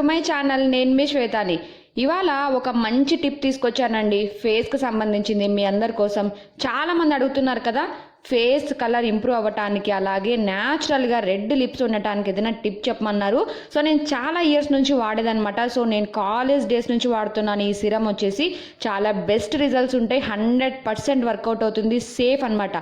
My channel. నేను మీ శ్వేతాని. ఇవాళ ఒక మంచి టిప్ తీసుకొచ్చానండి, ఫేస్కి సంబంధించింది మీ అందరి కోసం. చాలామంది అడుగుతున్నారు కదా ఫేస్ కలర్ ఇంప్రూవ్ అవ్వటానికి, అలాగే న్యాచురల్గా రెడ్ లిప్స్ ఉండటానికి ఏదైనా టిప్ చెప్పమన్నారు. సో నేను చాలా ఇయర్స్ నుంచి వాడేదనమాట. సో నేను కాలేజ్ డేస్ నుంచి వాడుతున్నాను. ఈ సిరం వచ్చేసి చాలా బెస్ట్ రిజల్ట్స్ ఉంటాయి, 100% వర్కౌట్ అవుతుంది, సేఫ్ అనమాట.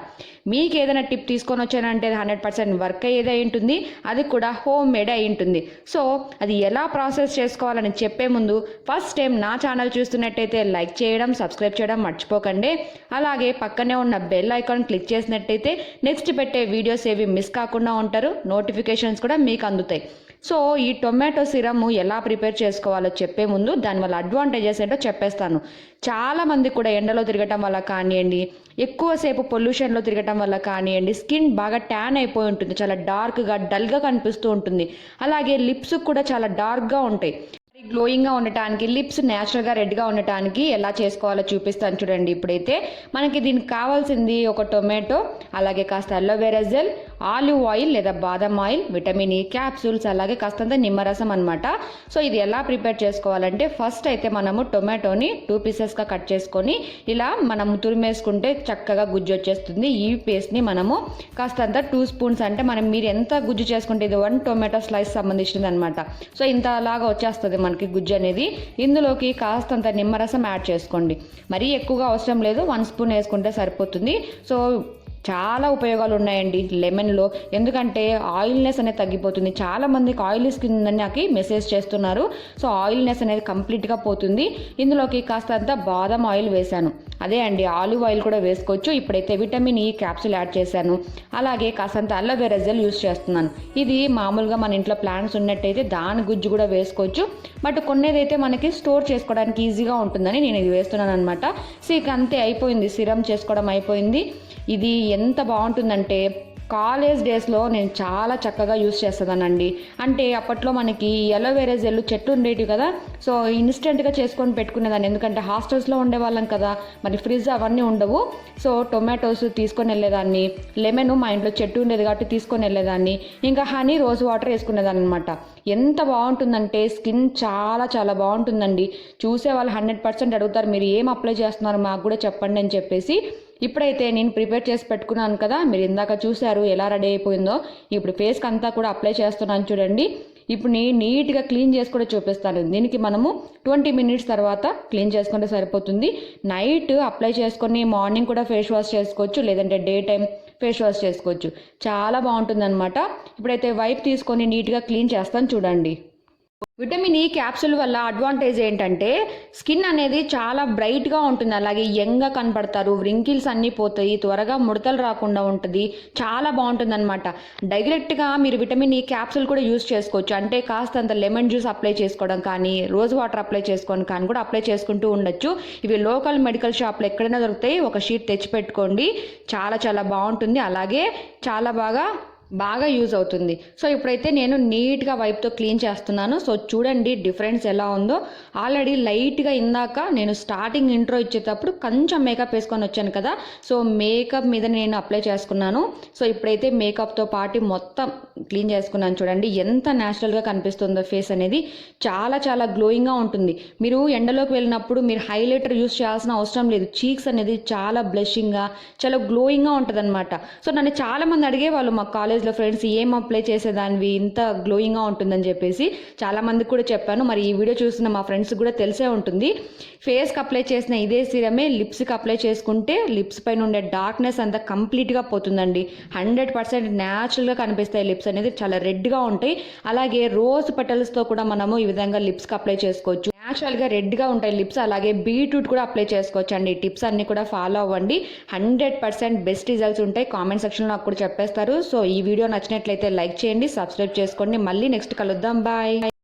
మీకు ఏదైనా టిప్ తీసుకొని వచ్చానంటే 100% వర్క్ అయ్యేది అయి ఉంటుంది, అది కూడా హోమ్ మేడ్ అయి ఉంటుంది. సో అది ఎలా ప్రాసెస్ చేసుకోవాలని చెప్పే ముందు ఫస్ట్ టైం నా ఛానల్ చూస్తున్నట్టయితే లైక్ చేయడం, సబ్స్క్రైబ్ చేయడం మర్చిపోకండి. అలాగే పక్కనే ఉన్న బెల్ ఐకాన్ క్లిక్ చేసినట్టయితే నెక్స్ట్ పెట్టే వీడియోస్ ఏవి మిస్ కాకుండా ఉంటారు, నోటిఫికేషన్స్ కూడా మీకు అందుతాయి. సో ఈ టొమాటో సిరమ్ ఎలా ప్రిపేర్ చేసుకోవాలో చెప్పే ముందు దానివల్ల అడ్వాంటేజెస్ ఏంటో చెప్పేస్తాను. చాలామంది కూడా ఎండలో తిరగటం వల్ల కానివ్వండి, ఎక్కువసేపు పొల్యూషన్లో తిరగటం వల్ల కానివ్వండి, స్కిన్ బాగా ట్యాన్ అయిపోయి ఉంటుంది, చాలా డార్క్గా డల్గా కనిపిస్తూ ఉంటుంది. అలాగే లిప్స్ కూడా చాలా డార్క్గా ఉంటాయి. గ్లోయింగ్గా ఉండటానికి, లిప్స్ న్యాచురల్గా రెడ్గా ఉండటానికి ఎలా చేసుకోవాలో చూపిస్తాను చూడండి. ఇప్పుడైతే మనకి దీనికి కావాల్సింది ఒక టొమాటో, అలాగే కాస్త అలోవెరా జెల్, ఆలివ్ ఆయిల్ లేదా బాదం ఆయిల్, విటమిన్ ఈ క్యాప్సూల్స్, అలాగే కాస్తంత నిమ్మరసం అనమాట. సో ఇది ఎలా ప్రిపేర్ చేసుకోవాలంటే ఫస్ట్ అయితే మనము టొమాటోని 2 పీసెస్గా కట్ చేసుకొని ఇలా మనం తురిమేసుకుంటే చక్కగా గుజ్జు వచ్చేస్తుంది. ఈ పేస్ట్ని మనము కాస్తంత 2 స్పూన్స్, అంటే మీరు ఎంత గుజ్జు చేసుకుంటే ఇది 1 టొమాటో స్లైస్ సంబంధించింది అనమాట. సో ఇంత అలాగా వచ్చేస్తుంది మనకి గుజ్జు అనేది. ఇందులోకి కాస్తంత నిమ్మరసం యాడ్ చేసుకోండి. మరీ ఎక్కువగా అవసరం లేదు, 1 స్పూన్ వేసుకుంటే సరిపోతుంది. సో చాలా ఉపయోగాలు ఉన్నాయండి లెమన్లో, ఎందుకంటే ఆయిల్నెస్ అనేది తగ్గిపోతుంది. చాలామందికి ఆయిల్ స్కిన్ ఉందని నాకు మెసేజ్ చేస్తున్నారు. సో ఆయిల్నెస్ అనేది కంప్లీట్గా పోతుంది. ఇందులోకి కాస్తంత బాదం ఆయిల్ వేశాను, అదే అండి ఆలివ్ ఆయిల్ కూడా వేసుకోవచ్చు. ఇప్పుడైతే విటమిన్ ఈ క్యాప్సూల్ యాడ్ చేశాను. అలాగే కాస్తంత అలోవెరా జెల్ యూస్ చేస్తున్నాను. ఇది మామూలుగా మన ఇంట్లో ప్లాంట్స్ ఉన్నట్టయితే దాని గుజ్జు కూడా వేసుకోవచ్చు, బట్ కొన్నేదైతే మనకి స్టోర్ చేసుకోవడానికి ఈజీగా ఉంటుందని నేను ఇది వేస్తున్నాను అనమాట. సో ఇక అంతే, అయిపోయింది, సిరం చేసుకోవడం అయిపోయింది. ఇది ఎంత బాగుంటుందంటే కాలేజ్ డేస్లో నేను చాలా చక్కగా యూస్ చేస్తానండి. అంటే అప్పట్లో మనకి అలోవెరా జెల్ చెట్లు ఉండేవి కదా, సో ఇన్స్టెంట్గా చేసుకొని పెట్టుకునేదాన్ని. ఎందుకంటే హాస్టల్స్లో ఉండేవాళ్ళం కదా, మరి ఫ్రిడ్జ్ అవన్నీ ఉండవు. సో టొమాటోస్ తీసుకొని వెళ్ళేదాన్ని, లెమన్ మా ఇంట్లో చెట్టు ఉండేది కాబట్టి తీసుకొని వెళ్ళేదాన్ని, ఇంకా హనీ, రోజ్ వాటర్ వేసుకునేదాన్ని అనమాట. ఎంత బాగుంటుందంటే స్కిన్ చాలా చాలా బాగుంటుందండి. చూసే వాళ్ళు 100% అడుగుతారు మీరు ఏం అప్లై చేస్తున్నారు మాకు కూడా చెప్పండి అని చెప్పేసి. ఇప్పుడైతే నేను ప్రిపేర్ చేసి పెట్టుకున్నాను కదా, మీరు ఇందాక చూశారు ఎలా రెడీ అయిపోయిందో. ఇప్పుడు ఫేస్కి అంతా కూడా అప్లై చేస్తున్నాను చూడండి. ఇప్పుడు నీట్గా క్లీన్ చేసి కూడా చూపిస్తాను. దీనికి మనము 20 మినిట్స్ తర్వాత క్లీన్ చేసుకుంటే సరిపోతుంది. నైట్ అప్లై చేసుకొని మార్నింగ్ కూడా ఫేస్ వాష్ చేసుకోవచ్చు, లేదంటే డే టైం ఫేస్ వాష్ చేసుకోవచ్చు. చాలా బాగుంటుంది అనమాట. ఇప్పుడైతే వైప్ తీసుకొని నీట్గా క్లీన్ చేస్తాను చూడండి. విటమిన్ ఈ క్యాప్సూల్ వల్ల అడ్వాంటేజ్ ఏంటంటే స్కిన్ అనేది చాలా బ్రైట్గా ఉంటుంది, అలాగే యంగ్గా కనపడతారు, వ్రింకిల్స్ అన్నీ పోతాయి, త్వరగా ముడతలు రాకుండా ఉంటుంది, చాలా బాగుంటుంది అనమాట. డైరెక్ట్గా మీరు విటమిన్ ఈ క్యాప్సూల్ కూడా యూస్ చేసుకోవచ్చు. అంటే కాస్తంత లెమన్ జ్యూస్ అప్లై చేసుకోవడం కానీ, రోజ్ వాటర్ అప్లై చేసుకోవడం కానీ కూడా అప్లై చేసుకుంటూ ఉండొచ్చు. ఇవి లోకల్ మెడికల్ షాప్లో ఎక్కడైనా దొరుకుతాయి, ఒక షీట్ తెచ్చి పెట్టుకోండి. చాలా చాలా బాగుంటుంది, అలాగే చాలా బాగా యూజ్ అవుతుంది. సో ఇప్పుడైతే నేను నీట్గా వైప్తో క్లీన్ చేస్తున్నాను. సో చూడండి డిఫరెన్స్ ఎలా ఉందో. ఆల్రెడీ లైట్గా ఇందాక నేను స్టార్టింగ్ ఇంట్రో ఇచ్చేటప్పుడు కొంచెం మేకప్ వేసుకొని వచ్చాను కదా, సో మేకప్ మీద నేను అప్లై చేసుకున్నాను. సో ఇప్పుడైతే మేకప్తో పాటు మొత్తం క్లీన్ చేసుకున్నాను. చూడండి ఎంత న్యాచురల్గా కనిపిస్తుందో ఫేస్ అనేది. చాలా చాలా గ్లోయింగ్గా ఉంటుంది. మీరు ఎండలోకి వెళ్ళినప్పుడు మీరు హైలైటర్ యూస్ చేయాల్సిన అవసరం లేదు. చీక్స్ అనేది చాలా బ్లషింగ్గా, చాలా గ్లోయింగ్గా ఉంటుంది అనమాట. సో నన్ను చాలామంది అడిగేవాళ్ళు మా కాలేజ్లో ఫ్రెండ్స్, ఏం అప్లై చేసేదానివి ఇంత గ్లోయింగ్గా ఉంటుందని చెప్పేసి. చాలామందికి కూడా చెప్పాను. మరి ఈ వీడియో చూసిన మా ఫ్రెండ్స్కి కూడా తెలిసే ఉంటుంది. ఫేస్కి అప్లై చేసిన ఇదే సిరమే లిప్స్కి అప్లై చేసుకుంటే లిప్స్ పైన ఉండే డార్క్నెస్ అంతా కంప్లీట్గా పోతుందండి. 100% న్యాచురల్గా కనిపిస్తాయి లిప్స్ అనేది, చాలా రెడ్గా ఉంటాయి. అలాగే రోజ్ పెటల్స్తో కూడా మనము ఈ విధంగా లిప్స్కి అప్లై చేసుకోవచ్చు. న్యాచురల్గా రెడ్గా ఉంటాయి లిప్స్. అలాగే బీట్రూట్ కూడా అప్లై చేసుకోవచ్చు అండి. టిప్స్ అన్నీ కూడా ఫాలో అవ్వండి, 100% బెస్ట్ రిజల్ట్స్ ఉంటాయి. కామెంట్ సెక్షన్లో నాకు కూడా చెప్పేస్తారు. సో ఈ వీడియో నచ్చినట్లయితే లైక్ చేయండి, సబ్స్క్రైబ్ చేసుకోండి. మళ్ళీ నెక్స్ట్ కలుద్దాం, బాయ్.